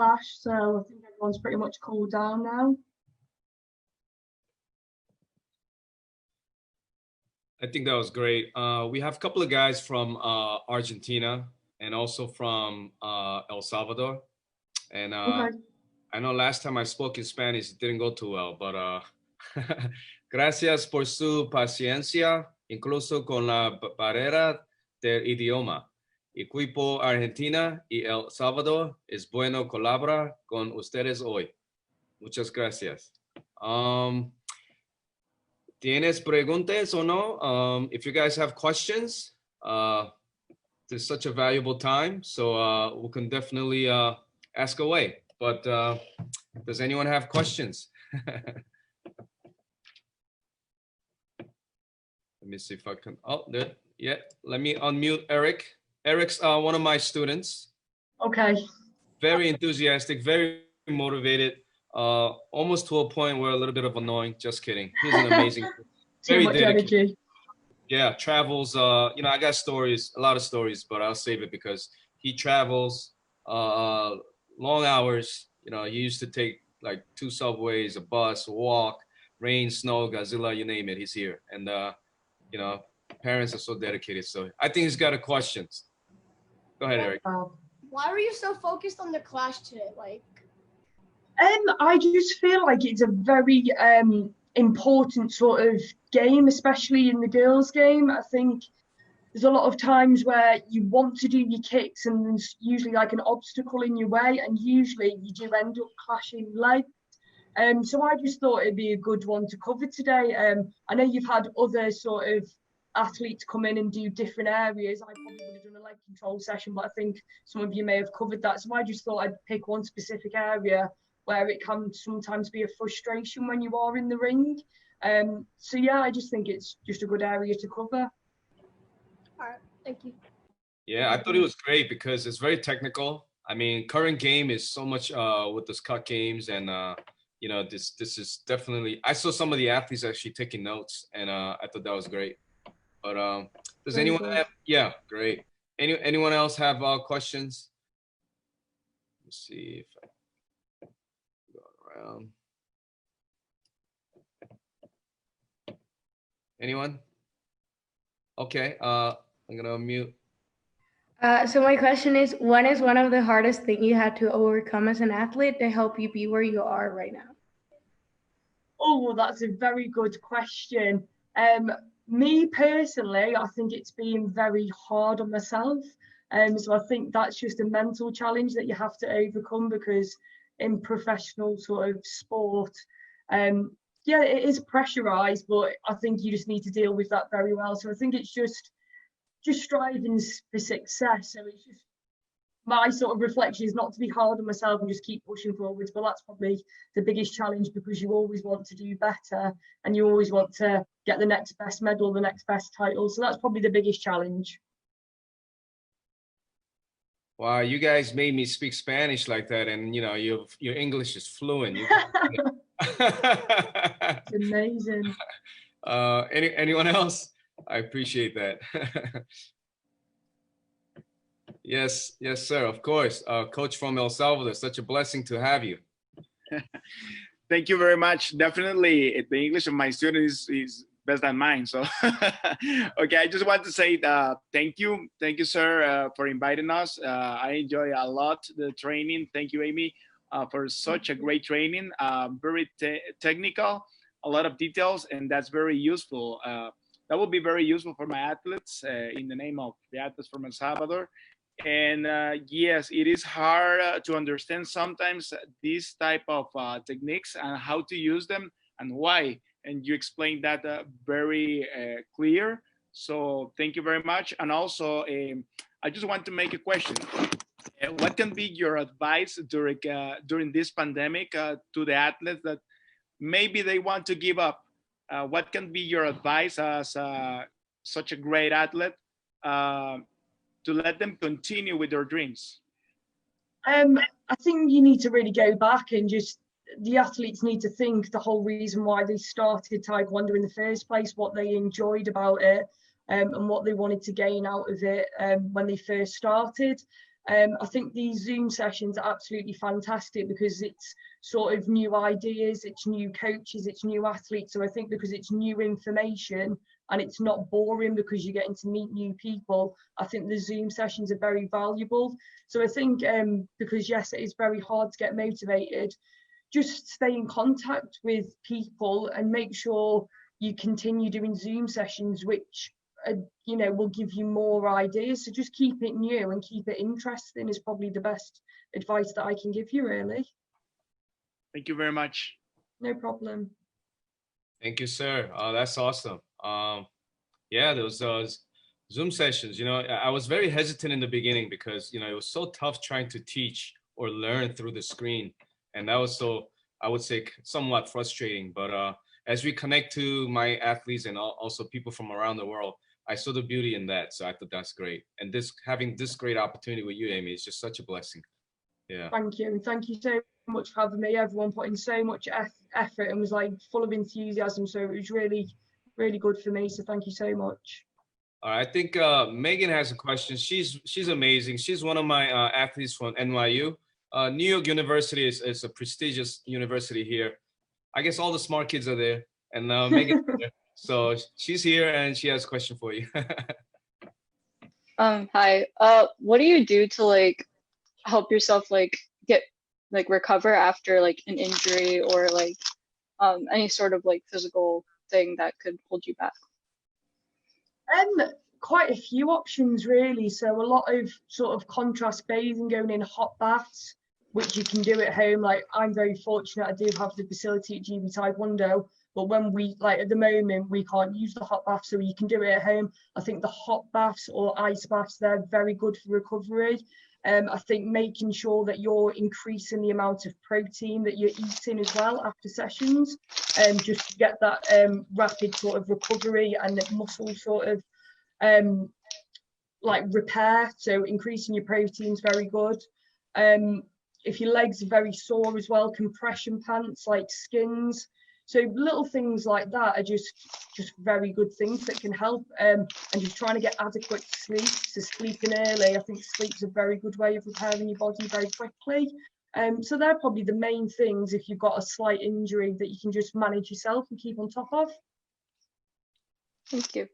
clash, so I think everyone's pretty much cooled down now. I think that was great. We have a couple of guys from Argentina and also from El Salvador. And Okay. I know last time I spoke in Spanish, it didn't go too well, but gracias por su paciencia, incluso con la barrera del idioma. Equipo Argentina y El Salvador, es bueno colaborar con ustedes hoy. Muchas gracias. ¿Tienes preguntas o no? If you guys have questions, this is such a valuable time, so we can definitely ask away. But does anyone have questions? Let me see if I can. Oh, there. Yeah. Let me unmute Eric. Eric's one of my students. Okay. Very enthusiastic, very motivated. Almost to a point where a little bit of annoying. Just kidding. He's an amazing. Too much energy. Yeah, travels. You know, I got stories, a lot of stories, but I'll save it because he travels long hours. You know, he used to take like 2 subways, a bus, walk, rain, snow, Godzilla, you name it. He's here, and you know, parents are so dedicated. So I think he's got a questions. Go ahead, Eric. Why were you so focused on the clash today? Like, I just feel like it's a very important sort of game, especially in the girls' game. I think there's a lot of times where you want to do your kicks and there's usually like an obstacle in your way, and usually you do end up clashing legs. So I just thought it'd be a good one to cover today. I know you've had other sort of athletes come in and do different areas. I probably would have done a leg control session, but I think some of you may have covered that. So I just thought I'd pick one specific area where it can sometimes be a frustration when you are in the ring. So yeah, I just think it's just a good area to cover. all right, thank you. Yeah, I thought it was great because it's very technical. I mean, current game is so much with this cut games, and you know, this is definitely. I saw some of the athletes actually taking notes, and I thought that was great. But does Very anyone good. have? Yeah, great. Anyone else have questions? Let's see if I go around. Anyone? Okay. I'm gonna mute. So my question is, what is one of the hardest things you had to overcome as an athlete to help you be where you are right now? Oh, well, that's a very good question. Me personally, I think it's been very hard on myself. So I think that's just a mental challenge that you have to overcome, because in professional sort of sport, yeah, it is pressurized, but I think you just need to deal with that very well. So I think it's just striving for success. So it's just my sort of reflection is not to be hard on myself and just keep pushing forwards, but that's probably the biggest challenge, because you always want to do better and you always want to get the next best medal, the next best title. So that's probably the biggest challenge. Wow, you guys made me speak Spanish like that, and you know, your English is fluent. It's amazing. Anyone else? I appreciate that. Yes, sir. Of course, Coach from El Salvador. Such a blessing to have you. Thank you very much. Definitely, the English of my students is better than mine. So, okay, I just want to say thank you, sir, for inviting us. I enjoy a lot the training. Thank you, Amy, for such a great training. Very technical, a lot of details, and that's very useful. That will be very useful for my athletes in the name of the athletes from El Salvador. And yes, it is hard to understand sometimes these type of techniques and how to use them and why. And you explained that very clear. So thank you very much. And also, I just want to make a question. What can be your advice during this pandemic to the athletes that maybe they want to give up? What can be your advice as such a great athlete to let them continue with their dreams? I think you need to really go back and the athletes need to think the whole reason why they started Taekwondo in the first place, what they enjoyed about it, and what they wanted to gain out of it when they first started. I think these Zoom sessions are absolutely fantastic because it's sort of new ideas, it's new coaches, it's new athletes. So I think because it's new information and it's not boring because you're getting to meet new people, I think the Zoom sessions are very valuable. So I think because yes, it is very hard to get motivated, just stay in contact with people and make sure you continue doing Zoom sessions, which you know, will give you more ideas. So just keep it new and keep it interesting is probably the best advice that I can give you, really. Thank you very much. No problem. Thank you, sir. That's awesome. Yeah, those Zoom sessions, you know, I was very hesitant in the beginning because, you know, it was so tough trying to teach or learn through the screen. And that was so, I would say, somewhat frustrating. But as we connect to my athletes and also people from around the world, I saw the beauty in that. So I thought that's great. And having this great opportunity with you, Amy, is just such a blessing. Yeah. Thank you. And thank you so much for having me. Everyone put in so much effort and was like full of enthusiasm. So it was really, really good for me. So thank you so much. All right, I think Megan has a question. She's amazing. She's one of my athletes from NYU. New York University is a prestigious university here. I guess all the smart kids are there. And Megan's here. So she's here and she has a question for you. Hi. What do you do to like help yourself like get like recover after like an injury or like any sort of like physical thing that could hold you back? Quite a few options really. So a lot of sort of contrast bathing, going in hot baths, which you can do at home. Like I'm very fortunate, I do have the facility at GB Taekwondo, but when we like at the moment we can't use the hot bath, so you can do it at home. I think the hot baths or ice baths, they're very good for recovery. I think making sure that you're increasing the amount of protein that you're eating as well after sessions, just to get that rapid sort of recovery and muscle sort of like repair. So increasing your protein is very good. If your legs are very sore as well, compression pants like skins. So little things like that are just very good things that can help. And just trying to get adequate sleep. So sleeping early, I think sleep's a very good way of repairing your body very quickly. So they're probably the main things if you've got a slight injury that you can just manage yourself and keep on top of. Thank you.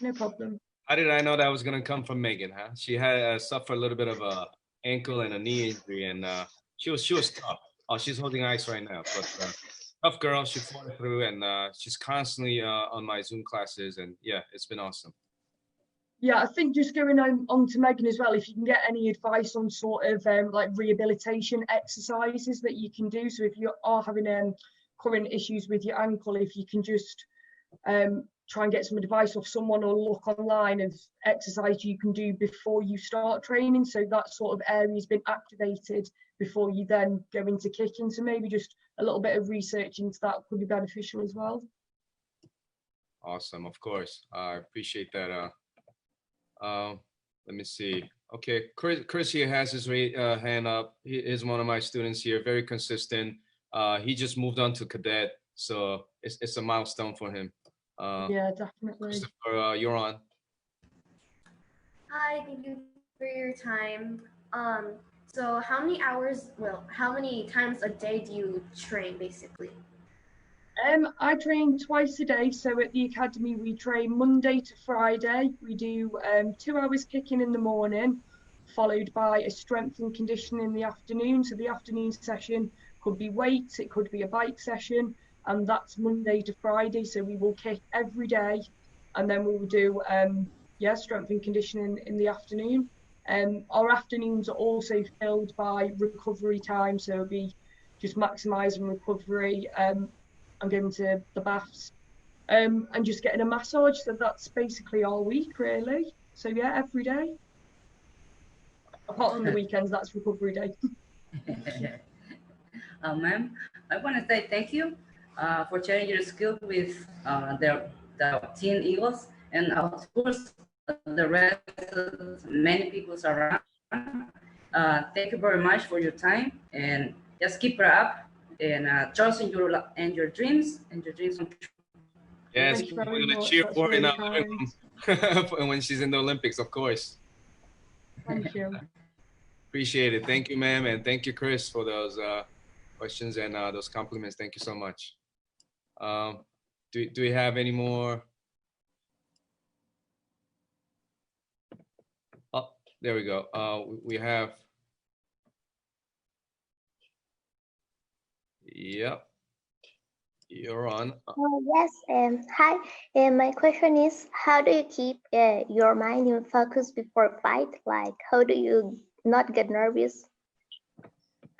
No problem. How did I know that was going to come from Megan, huh? She had suffered a little bit of a ankle and a knee injury, and she was tough. Oh, she's holding ice right now, but tough girl. She fought through, and she's constantly on my Zoom classes, and yeah, it's been awesome. Yeah, I think just going on to Megan as well, if you can get any advice on sort of like rehabilitation exercises that you can do. So if you are having current issues with your ankle, if you can just try and get some advice off someone or look online of exercise you can do before you start training, so that sort of area's been activated before you then go into kicking. So maybe just a little bit of research into that could be beneficial as well. Awesome, of course. I appreciate that. Let me see. Okay, Chris here has his hand up. He is one of my students here, very consistent. He just moved on to cadet, so it's a milestone for him. Yeah, definitely. Christopher, you're on. Hi, thank you for your time. So how many times a day do you train basically? I train twice a day. So at the academy we train Monday to Friday. We do 2 hours kicking in the morning, followed by a strength and conditioning in the afternoon. So the afternoon session could be weights, it could be a bike session, and that's Monday to Friday. So we will kick every day, and then we will do strength and conditioning in the afternoon. Our afternoons are also filled by recovery time, so it'll be just maximising recovery and going to the baths and just getting a massage. So that's basically our week really. So yeah, every day. Apart from the weekends, that's recovery day. Ma'am, I want to say thank you for sharing your skill with the Teen Eagles, and of course the rest of many people around. Thank you very much for your time, and just keep her up and trust in your dreams come true. Yes, we're gonna cheer for her in when she's in the Olympics, of course. Thank you. Appreciate it. Thank you, ma'am, and thank you, Chris, for those questions and those compliments. Thank you so much. Do we have any more? Oh, there we go. We have. Yep, you're on. Yes, hi. My question is, how do you keep your mind in focus before fight? Like, how do you not get nervous?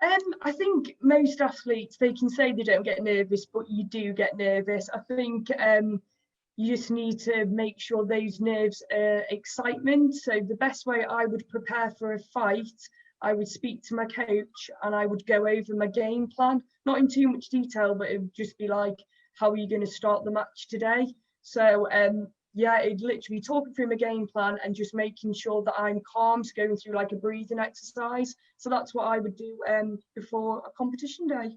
I think most athletes, they can say they don't get nervous, but you do get nervous. I think you just need to make sure those nerves are excitement. So the best way I would prepare for a fight, I would speak to my coach and I would go over my game plan, not in too much detail, but it would just be like, how are you going to start the match today? So yeah, it'd literally talking through my game plan and just making sure that I'm calm, so going through like a breathing exercise. So that's what I would do before a competition day.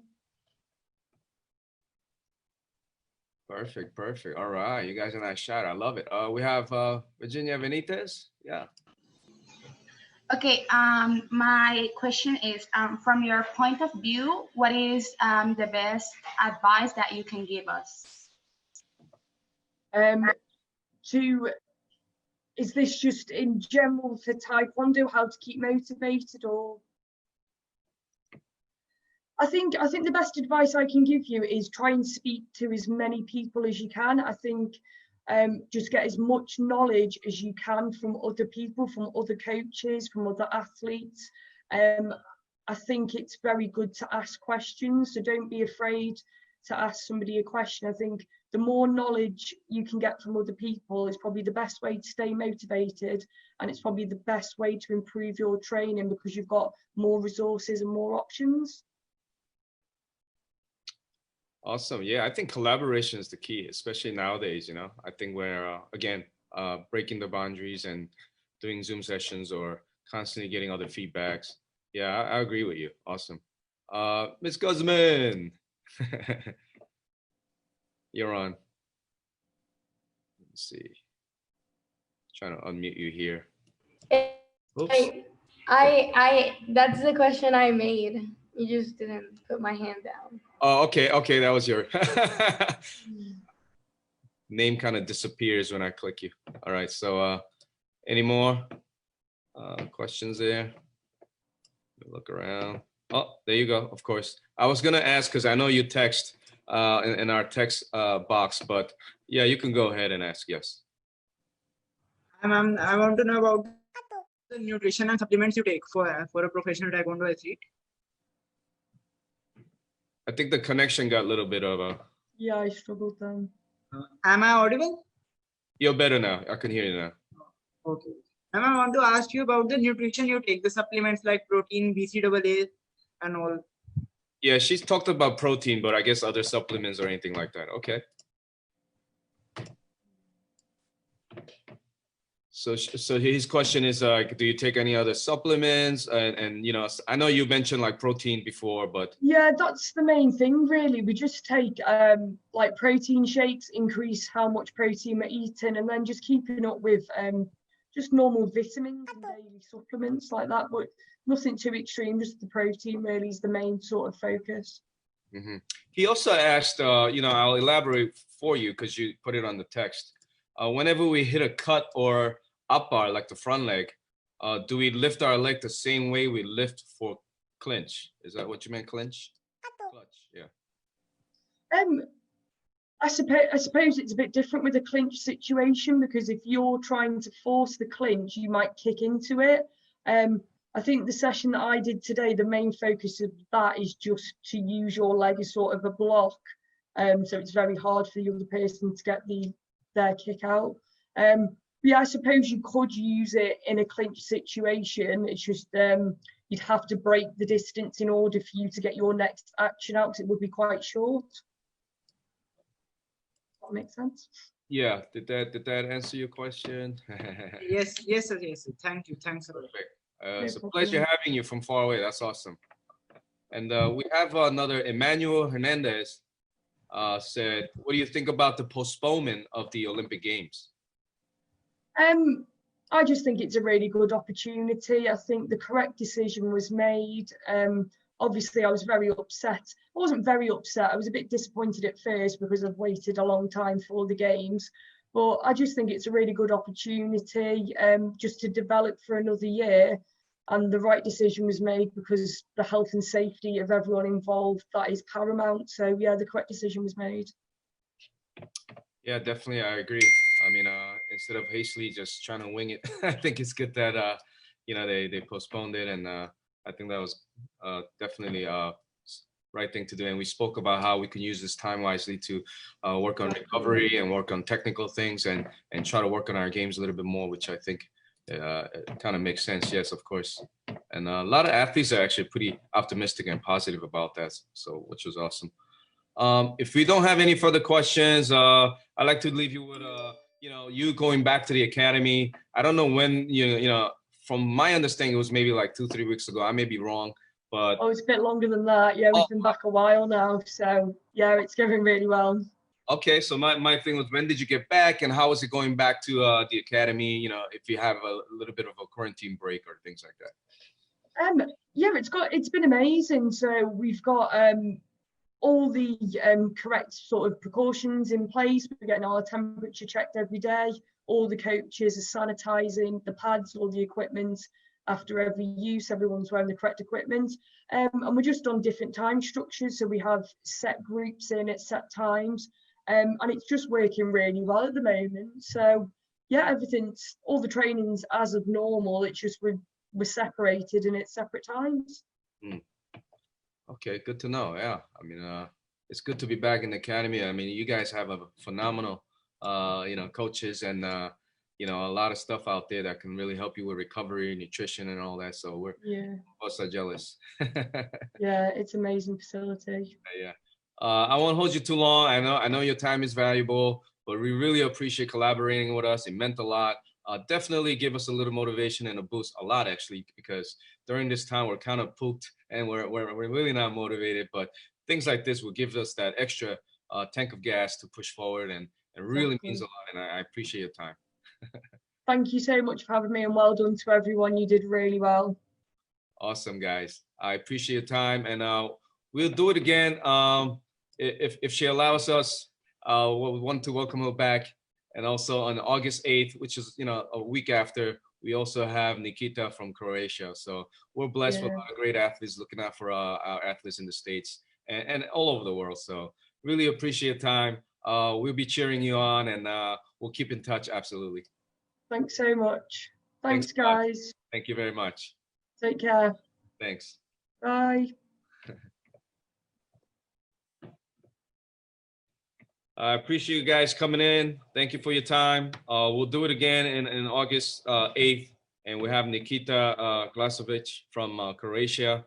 Perfect, perfect. All right, you guys are nice shot. I love it. We have Virginia Benitez. Yeah. Okay, my question is, from your point of view, what is the best advice that you can give us? Is this just in general for Taekwondo, how to keep motivated, or? I think the best advice I can give you is try and speak to as many people as you can. I think just get as much knowledge as you can from other people, from other coaches, from other athletes. I think it's very good to ask questions, so don't be afraid to ask somebody a question. I think the more knowledge you can get from other people is probably the best way to stay motivated, and it's probably the best way to improve your training because you've got more resources and more options. Awesome. Yeah, I think collaboration is the key, especially nowadays. I think we're again breaking the boundaries and doing Zoom sessions or constantly getting other feedbacks. Yeah, I agree with you. Awesome. Ms. Guzman, you're on. Let's see. Trying to unmute you here. Oops. I that's the question I made. You just didn't put my hand down. Oh, okay, that was your name kind of disappears when I click you. All right, so any more questions there? Look around. Oh, there you go, of course. I was gonna ask, because I know you text in our text box, but yeah, you can go ahead and ask, yes. I want to know about the nutrition and supplements you take for a professional Taekwondo athlete. I think the connection got a little bit of a... Yeah, I struggled then. Am I audible? You're better now. I can hear you now. Okay. I want to ask you about the nutrition you take, the supplements like protein, BCAA, and all. Yeah, she's talked about protein, but I guess other supplements or anything like that. Okay. So his question is, do you take any other supplements? And I know you mentioned like protein before, but yeah, that's the main thing really. We just take like protein shakes, increase how much protein we're eating, and then just keeping up with just normal vitamins and daily supplements like that, but nothing too extreme. Just the protein really is the main sort of focus. Mm-hmm. He also asked, I'll elaborate for you because you put it on the text. Whenever we hit a cut or up bar, like the front leg, do we lift our leg the same way we lift for clinch? Is that what you meant, clinch? Clutch, yeah. I suppose it's a bit different with a clinch situation, because if you're trying to force the clinch, you might kick into it. I think the session that I did today, the main focus of that is just to use your leg as sort of a block. So it's very hard for the other person to get their kick out. Yeah, I suppose you could use it in a clinch situation. It's just you'd have to break the distance in order for you to get your next action out, because it would be quite short. That makes sense. Yeah, did that answer your question? Yes, sir. Thank you. Thanks a lot. It's a pleasure having you from far away. That's awesome. And we have another Emmanuel Hernandez said, what do you think about the postponement of the Olympic Games? I just think it's a really good opportunity. I think the correct decision was made. Obviously, I was very upset. I wasn't very upset. I was a bit disappointed at first because I've waited a long time for the games. But I just think it's a really good opportunity just to develop for another year. And the right decision was made because the health and safety of everyone involved, that is paramount. So yeah, the correct decision was made. Yeah, definitely, I agree. I mean, instead of hastily just trying to wing it, I think it's good that they postponed it, and I think that was definitely right thing to do. And we spoke about how we can use this time wisely to work on recovery and work on technical things, and try to work on our games a little bit more, which I think it kind of makes sense. Yes, of course. And a lot of athletes are actually pretty optimistic and positive about that, so which was awesome. If we don't have any further questions, I'd like to leave you with you going back to the academy. I don't know when from my understanding, it was maybe like 2-3 weeks ago. I may be wrong, but it's a bit longer than that. Yeah, we've been back a while now, so yeah, it's going really well. Okay, so my thing was, when did you get back, and how is it going back to the academy? If you have a little bit of a quarantine break or things like that. Yeah, it's been amazing. So we've got all the correct sort of precautions in place. We're getting our temperature checked every day. All the coaches are sanitizing the pads, all the equipment. After every use, everyone's wearing the correct equipment. And we're just on different time structures. So we have set groups in at set times. And it's just working really well at the moment. So yeah, all the training's as of normal. It's just we're separated and it's separate times. Okay, good to know. Yeah, I mean, it's good to be back in the academy. I mean, you guys have a phenomenal, coaches and a lot of stuff out there that can really help you with recovery, nutrition, and all that. So we're also jealous. Yeah, it's amazing facility. Yeah. I won't hold you too long. I know your time is valuable, but we really appreciate collaborating with us. It meant a lot. Definitely give us a little motivation and a boost, a lot actually, because during this time we're kind of pooped and we're really not motivated. But things like this will give us that extra tank of gas to push forward, and it really means a lot. And I appreciate your time. Thank you so much for having me, and well done to everyone. You did really well. Awesome, guys. I appreciate your time, and we'll do it again. If she allows us, we want to welcome her back. And also on August 8th, which is a week after, we also have Nikita from Croatia. So we're blessed with a lot of great athletes looking out for our athletes in the States and all over the world. So really appreciate your time. We'll be cheering you on, and we'll keep in touch. Absolutely. Thanks so much. Thanks guys. Thank you very much. Take care. Thanks. Bye. I appreciate you guys coming in. Thank you for your time. We'll do it again in August 8th, and we have Nikita Glasovic from Croatia.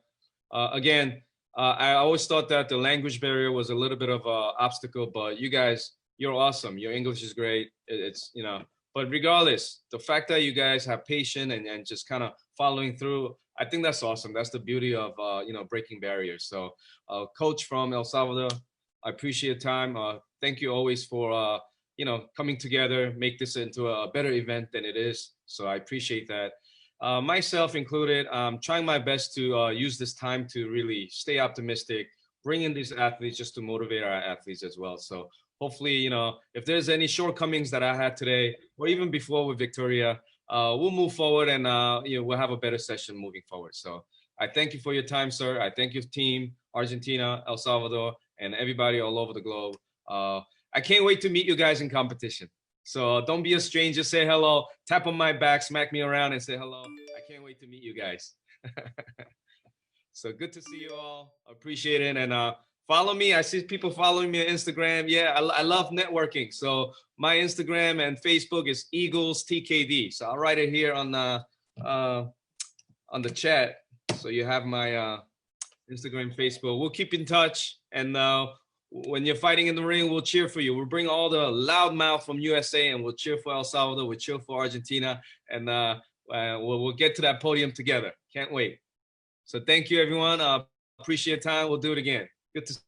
Again, I always thought that the language barrier was a little bit of an obstacle, but you guys, you're awesome. Your English is great. But regardless, the fact that you guys have patience and just kind of following through, I think that's awesome. That's the beauty of breaking barriers. So, coach from El Salvador, I appreciate your time. Thank you always for coming together, make this into a better event than it is. So I appreciate that. Myself included, I'm trying my best to use this time to really stay optimistic, bring in these athletes just to motivate our athletes as well. So hopefully, if there's any shortcomings that I had today, or even before with Victoria, we'll move forward, and we'll have a better session moving forward. So I thank you for your time, sir. I thank your team, Argentina, El Salvador, and everybody all over the globe. I can't wait to meet you guys in competition. So don't be a stranger. Say hello, tap on my back, smack me around, and say hello. I can't wait to meet you guys. So good to see you all. Appreciate it. And follow me. I see people following me on Instagram. Yeah, I love networking. So my Instagram and Facebook is Eagles TKD. So I'll write it here on the chat. So you have my Instagram, Facebook. We'll keep in touch. And when you're fighting in the ring, we'll cheer for you. We'll bring all the loudmouth from USA, and we'll cheer for El Salvador. We'll cheer for Argentina, and we'll get to that podium together. Can't wait. So thank you, everyone. Appreciate your time. We'll do it again. Good to